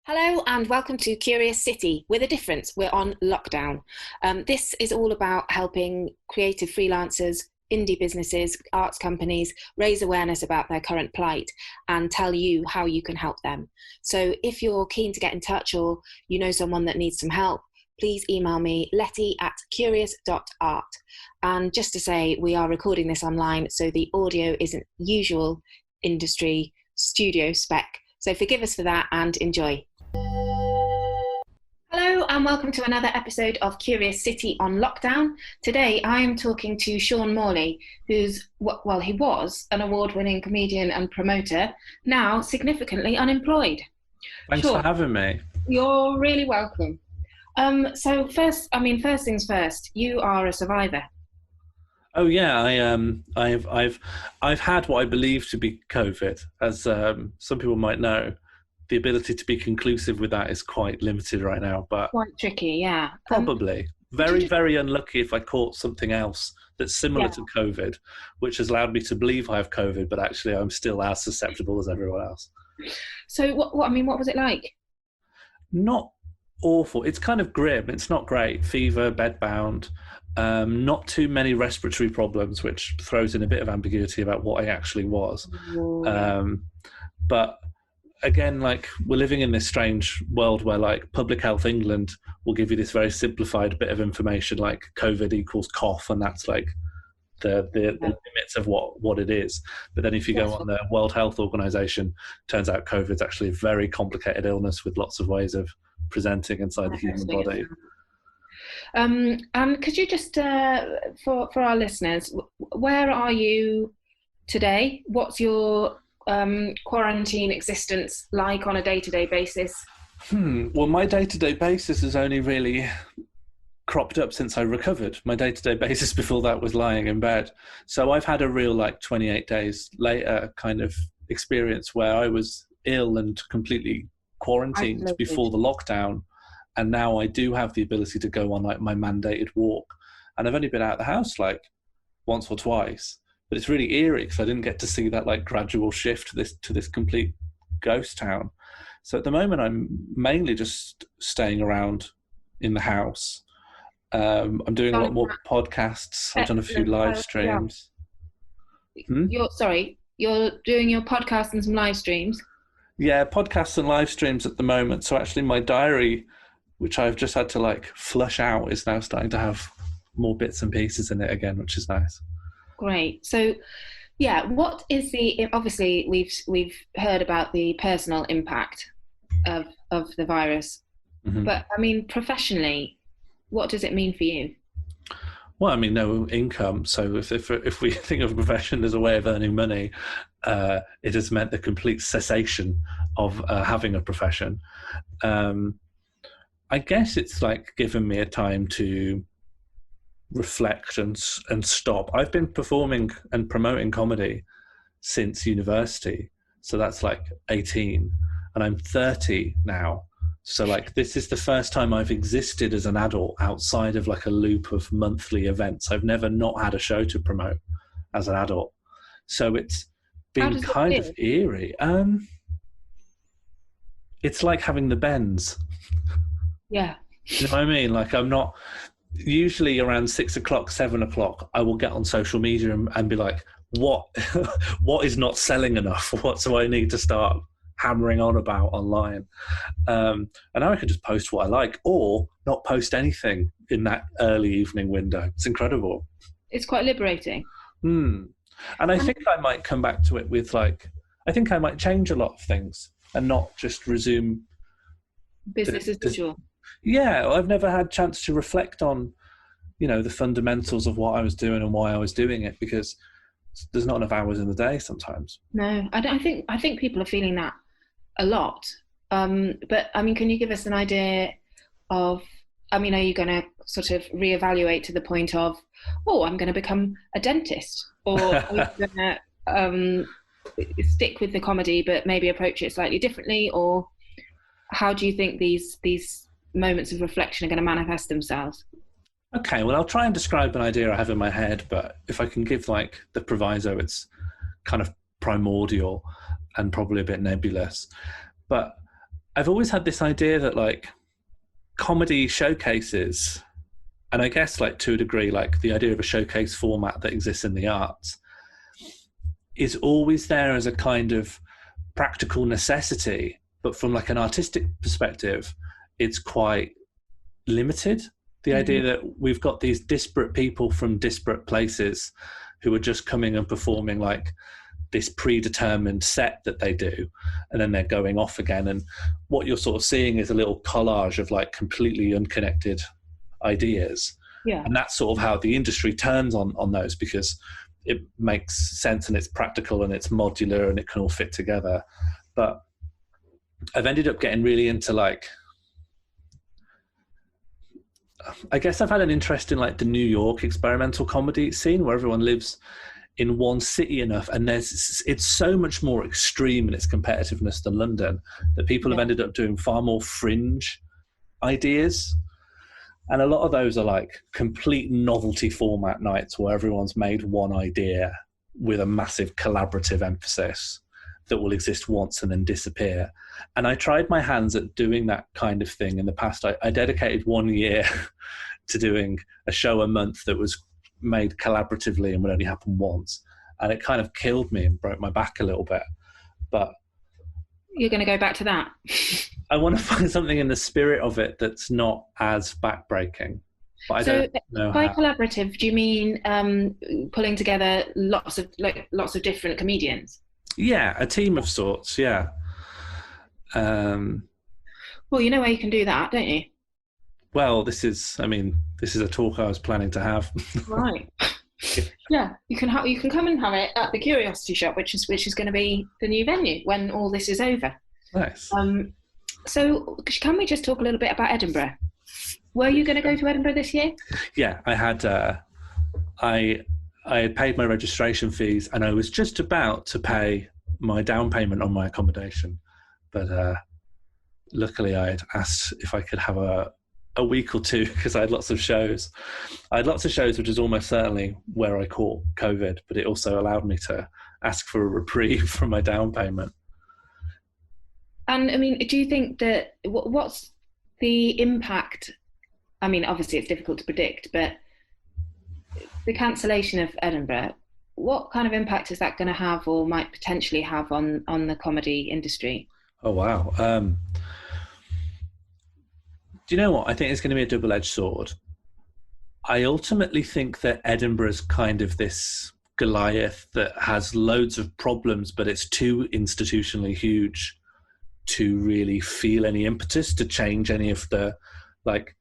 Hello and welcome to Kurious City. With a difference, we're on lockdown. This is all about helping creative freelancers, indie businesses, arts companies raise awareness about their current plight and tell you how you can help them. So if you're keen to get in touch or you know someone that needs some help, please email me, letty@kurious.art. And just to say, we are recording this online, so the audio isn't usual industry studio spec. So forgive us for that and enjoy. Hello and welcome to another episode of Kurious City on Lockdown. Today I am talking to Sean Morley, who's, well, he was an award-winning comedian and promoter, now significantly unemployed. Thanks for having me. You're really welcome. So first things first, you are a survivor. Oh yeah, I've had what I believe to be COVID. As some people might know, the ability to be conclusive with that is quite limited right now. But quite tricky, yeah. Probably very unlucky if I caught something else that's similar to COVID, which has allowed me to believe I have COVID, but actually I'm still as susceptible as everyone else. So what was it like? Not awful. It's kind of grim. It's not great. Fever, bedbound. Not too many respiratory problems, which throws in a bit of ambiguity about what I actually was. But again, like, we're living in this strange world where, like, Public Health England will give you this very simplified bit of information, like COVID equals cough, and that's like the limits of what it is. But then if you go on the World Health Organization, turns out COVID's actually a very complicated illness with lots of ways of presenting inside the human body. And could you just, for our listeners, where are you today? What's your quarantine existence like on a day-to-day basis? Well, my day-to-day basis has only really cropped up since I recovered. My day-to-day basis before that was lying in bed. So I've had a real, like, 28 days later kind of experience where I was ill and completely quarantined before the lockdown. And now I do have the ability to go on, like, my mandated walk. And I've only been out of the house like once or twice. But it's really eerie because I didn't get to see that, like, gradual shift to this complete ghost town. So at the moment, I'm mainly just staying around in the house. I'm doing a lot more podcasts. I've done a few live streams. You're doing your podcast and some live streams? Yeah, podcasts and live streams at the moment. So actually my diary, which I've just had to, like, flush out, is now starting to have more bits and pieces in it again, which is nice. Great. So, yeah, what is obviously we've heard about the personal impact of the virus, but I mean, professionally, what does it mean for you? Well, I mean, no income. So if we think of a profession as a way of earning money, it has meant the complete cessation of having a profession. I guess it's, like, given me a time to reflect and stop. I've been performing and promoting comedy since university, so that's like 18, and I'm 30 now. So, like, this is the first time I've existed as an adult outside of, like, a loop of monthly events. I've never not had a show to promote as an adult. So it's been kind of eerie. It's like having the bends. Yeah. You know what I mean? Like, I'm not... Usually around 6 o'clock, 7 o'clock, I will get on social media and be like, what is not selling enough? What do I need to start hammering on about online? And now I can just post what I like or not post anything in that early evening window. It's incredible. It's quite liberating. And I think I might come back to it with, like, I think I might change a lot of things and not just resume business as usual. Yeah, I've never had a chance to reflect on, you know, the fundamentals of what I was doing and why I was doing it, because there's not enough hours in the day sometimes. No, I think people are feeling that a lot. But I mean, can you give us an idea of, I mean, are you going to sort of reevaluate to the point of, I'm going to become a dentist? Or are you going to stick with the comedy but maybe approach it slightly differently? Or how do you think these moments of reflection are going to manifest themselves? Okay, well, I'll try and describe an idea I have in my head, but if I can give, like, the proviso, it's kind of primordial and probably a bit nebulous. But I've always had this idea that like comedy showcases, and I guess like to a degree, like the idea of a showcase format that exists in the arts is always there as a kind of practical necessity, but from like an artistic perspective, it's quite limited. The idea that we've got these disparate people from disparate places who are just coming and performing like this predetermined set that they do, and then they're going off again. And what you're sort of seeing is a little collage of like completely unconnected ideas. Yeah. And that's sort of how the industry turns on those, because it makes sense and it's practical and it's modular and it can all fit together. But I've ended up getting really into like, I guess I've had an interest in like the New York experimental comedy scene, where everyone lives in one city enough, and it's so much more extreme in its competitiveness than London, that people have ended up doing far more fringe ideas. And a lot of those are like complete novelty format nights where everyone's made one idea with a massive collaborative emphasis that will exist once and then disappear. And I tried my hands at doing that kind of thing in the past. I dedicated 1 year to doing a show a month that was made collaboratively and would only happen once. And it kind of killed me and broke my back a little bit. But you're going to go back to that? I want to find something in the spirit of it that's not as backbreaking. But I don't know by how. Collaborative, do you mean pulling together lots of different comedians? Yeah, a team of sorts, yeah. Well, you know where you can do that, don't you? Well, this is a talk I was planning to have. Right. Yeah, you can come and have it at the Curiosity Shop, which is going to be the new venue when all this is over. Nice. So can we just talk a little bit about Edinburgh? Were you going to go to Edinburgh this year? Yeah, I had. I had paid my registration fees, and I was just about to pay my down payment on my accommodation, but luckily I had asked if I could have a week or two, because I had lots of shows. Which is almost certainly where I caught COVID, but it also allowed me to ask for a reprieve from my down payment. And I mean, do you think that what's the impact? I mean, obviously it's difficult to predict, but the cancellation of Edinburgh, what kind of impact is that going to have, or might potentially have, on the comedy industry? Oh, wow. Do you know what? I think it's going to be a double-edged sword. I ultimately think that Edinburgh's kind of this Goliath that has loads of problems, but it's too institutionally huge to really feel any impetus to change any of the, like,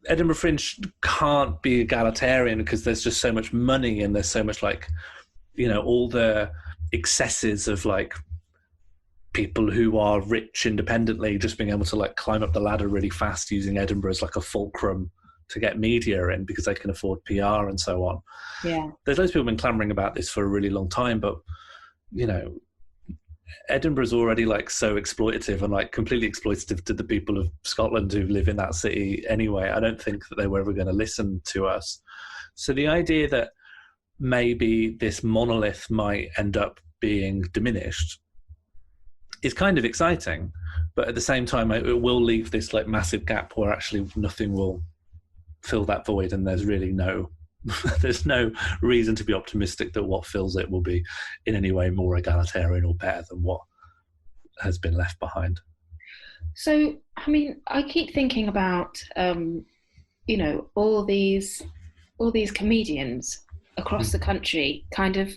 Edinburgh Fringe can't be egalitarian because there's just so much money and there's so much, like, you know, all the excesses of like people who are rich independently just being able to like climb up the ladder really fast using Edinburgh as like a fulcrum to get media in because they can afford PR and so on. Yeah. There's loads of people been clamoring about this for a really long time, but you know, Edinburgh's already like so exploitative and like completely exploitative to the people of Scotland who live in that city anyway. I don't think that they were ever going to listen to us. So the idea that maybe this monolith might end up being diminished is kind of exciting, but at the same time it will leave this like massive gap where actually nothing will fill that void, and there's really no there's no reason to be optimistic that what fills it will be in any way more egalitarian or better than what has been left behind. So I mean, I keep thinking about you know, all these comedians across the country kind of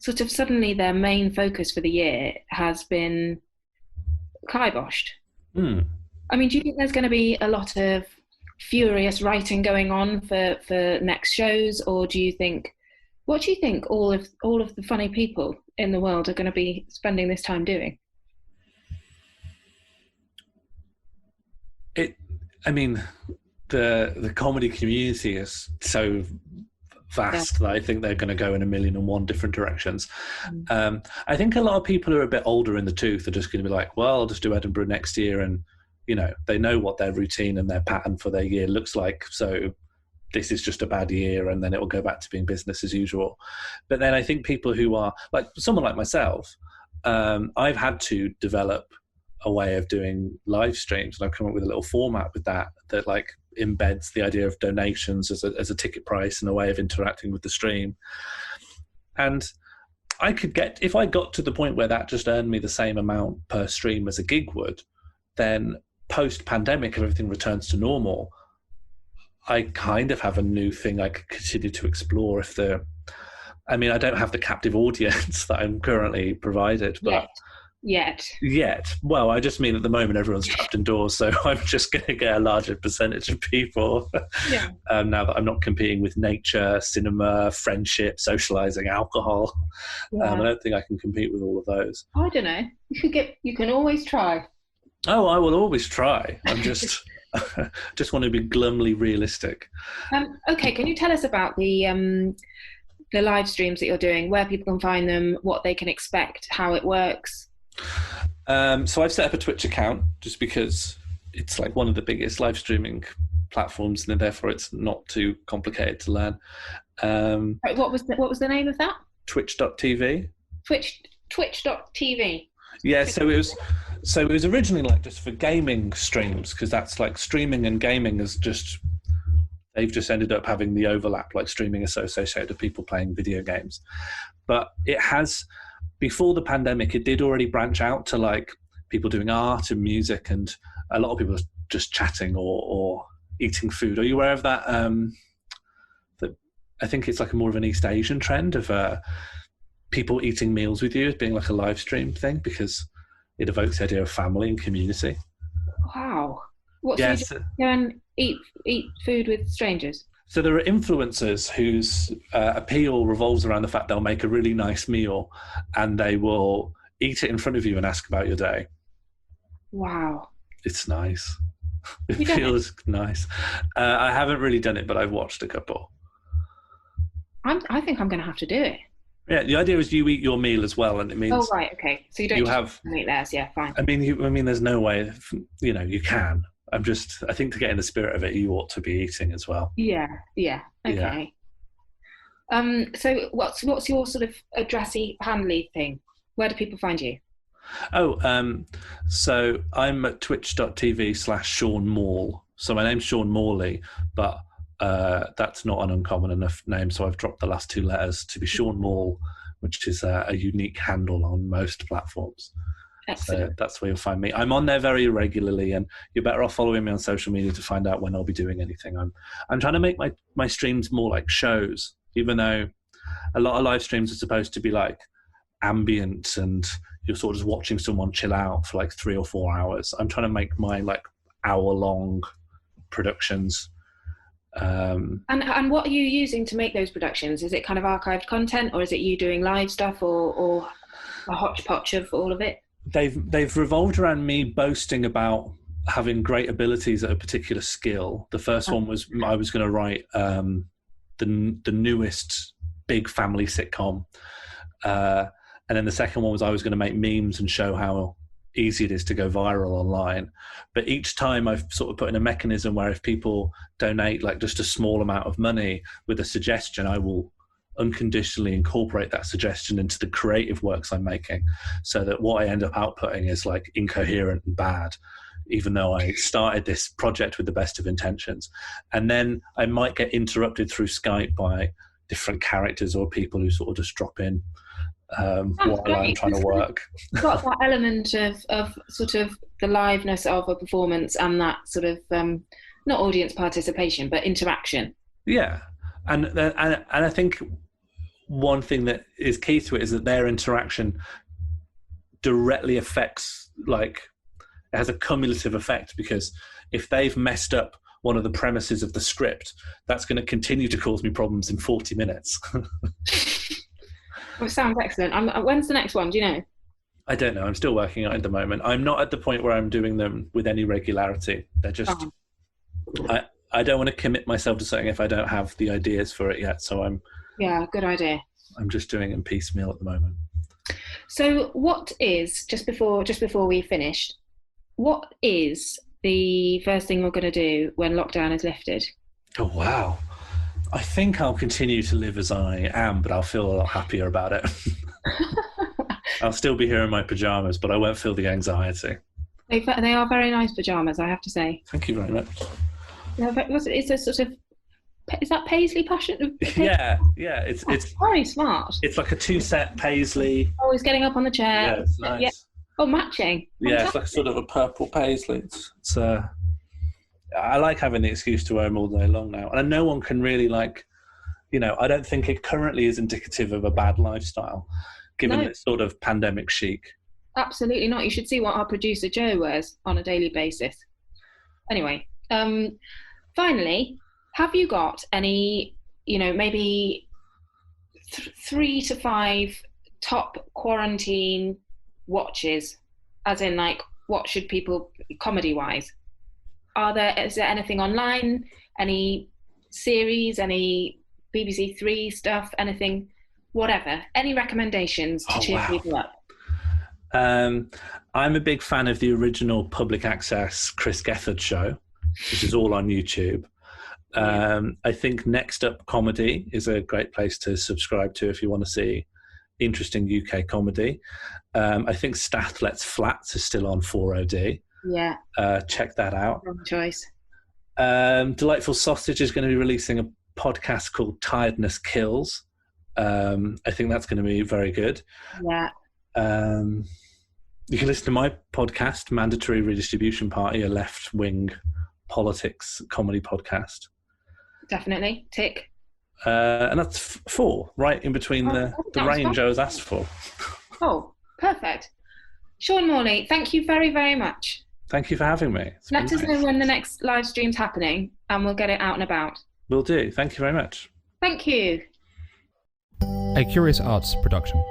sort of suddenly their main focus for the year has been kiboshed. I mean, do you think there's going to be a lot of furious writing going on for next shows, or what do you think all of the funny people in the world are going to be spending this time doing? I mean, the comedy community is so vast that I think they're going to go in 1,000,001 different directions. I think a lot of people who are a bit older in the tooth are just going to be like, well, I'll just do Edinburgh next year, and you know, they know what their routine and their pattern for their year looks like, so this is just a bad year and then it will go back to being business as usual. But then I think people who are like someone like myself, I've had to develop a way of doing live streams, and I've come up with a little format with that like embeds the idea of donations as a ticket price and a way of interacting with the stream. And I could get, if I got to the point where that just earned me the same amount per stream as a gig would, then post-pandemic, if everything returns to normal, I kind of have a new thing I could continue to explore. I don't have the captive audience that I'm currently provided, but Yet. Well, I just mean at the moment everyone's trapped indoors, so I'm just going to get a larger percentage of people. Yeah. Now that I'm not competing with nature, cinema, friendship, socializing, alcohol. Yeah. I don't think I can compete with all of those. I don't know. You can always try. Oh, I will always try. I'm just just want to be glumly realistic. Okay, can you tell us about the live streams that you're doing, where people can find them, what they can expect, how it works? So I've set up a Twitch account just because it's like one of the biggest live streaming platforms, and therefore it's not too complicated to learn. What was the name of that? Twitch.tv. Twitch.tv. Yeah, so it was originally like just for gaming streams, because that's like streaming and gaming they've just ended up having the overlap, like streaming is so associated with people playing video games. But it has, before the pandemic, it did already branch out to like people doing art and music, and a lot of people are just chatting or eating food. Are you aware of that? I think it's like more of an East Asian trend of people eating meals with you as being like a live stream thing, because it evokes the idea of family and community. Wow. What, so you go and eat food with strangers? So there are influencers whose appeal revolves around the fact they'll make a really nice meal and they will eat it in front of you and ask about your day. Wow. It's nice. It feels nice. I haven't really done it, but I've watched a couple. I think I'm going to have to do it. Yeah, the idea is you eat your meal as well, and it means. Oh right, okay. So you don't eat theirs, yeah, fine. I mean, there's no way. You can. I think to get in the spirit of it, you ought to be eating as well. Yeah. Okay. Yeah. So what's your sort of addressy, handly thing? Where do people find you? So I'm at twitch.tv/Sean Mall. So my name's Sean Morley, but that's not an uncommon enough name, so I've dropped the last two letters to be Sean Mall, which is a unique handle on most platforms. Excellent. So that's where you'll find me. I'm on there very regularly, and you're better off following me on social media to find out when I'll be doing anything. I'm trying to make my streams more like shows, even though a lot of live streams are supposed to be like ambient and you're sort of just watching someone chill out for like 3 or 4 hours. I'm trying to make mine like hour-long productions. And what are you using to make those productions? Is it kind of archived content, or is it you doing live stuff, or a hodgepodge of all of it? They've revolved around me boasting about having great abilities at a particular skill. The first one was I was going to write the newest big family sitcom, and then the second one was I was going to make memes and show how easy it is to go viral online. But each time I've sort of put in a mechanism where if people donate like just a small amount of money with a suggestion, I will unconditionally incorporate that suggestion into the creative works I'm making, so that what I end up outputting is like incoherent and bad, even though I started this project with the best of intentions. And then I might get interrupted through Skype by different characters or people who sort of just drop in while I'm trying to work. It's got that element of sort of the liveness of a performance and that sort of not audience participation but interaction. Yeah, and I think one thing that is key to it is that their interaction directly affects, like, it has a cumulative effect, because if they've messed up one of the premises of the script, that's going to continue to cause me problems in 40 minutes. Well, it sounds excellent. When's the next one? Do you know? I don't know. I'm still working on it at the moment. I'm not at the point where I'm doing them with any regularity. They're just... I don't want to commit myself to something if I don't have the ideas for it yet. So Yeah, good idea. I'm just doing them piecemeal at the moment. So what is, just before we finished, what is the first thing we're going to do when lockdown is lifted? Oh, wow. I think I'll continue to live as I am, but I'll feel a lot happier about it. I'll still be here in my pajamas, but I won't feel the anxiety. They are very nice pajamas, I have to say. Thank you very much. It's a sort of, is that paisley passion? Yeah. It's very smart. It's like a 2-set paisley. Oh, he's getting up on the chair. Yeah, it's nice. Yeah. Oh, matching. Fantastic. Yeah, it's like sort of a purple paisley. It's I like having the excuse to wear them all day long now, and no one can really I don't think it currently is indicative of a bad lifestyle, given its sort of pandemic chic. Absolutely not. You should see what our producer Joe wears on a daily basis. Anyway, finally, have you got any, maybe 3 to 5 top quarantine watches, as in what should people, comedy-wise? Is there anything online, any series, any BBC Three stuff, anything, whatever, any recommendations to cheer people up? I'm a big fan of the original public access Chris Gethard show, which is all on YouTube. I think Next Up Comedy is a great place to subscribe to if you want to see interesting UK comedy. I think Stathlet's Flats is still on 4OD. Yeah. Check that out. Wrong choice. Delightful Sausage is going to be releasing a podcast called Tiredness Kills. I think that's going to be very good. Yeah. You can listen to my podcast, Mandatory Redistribution Party, a left-wing politics comedy podcast. Definitely. Tick. And that's 4, right in between the range I was asked for. Oh, perfect. Sean Morley, thank you very, very much. Thank you for having me. Let us know when the next live stream's happening, and we'll get it out and about. Will do. Thank you very much. Thank you. A Kurious Arts production.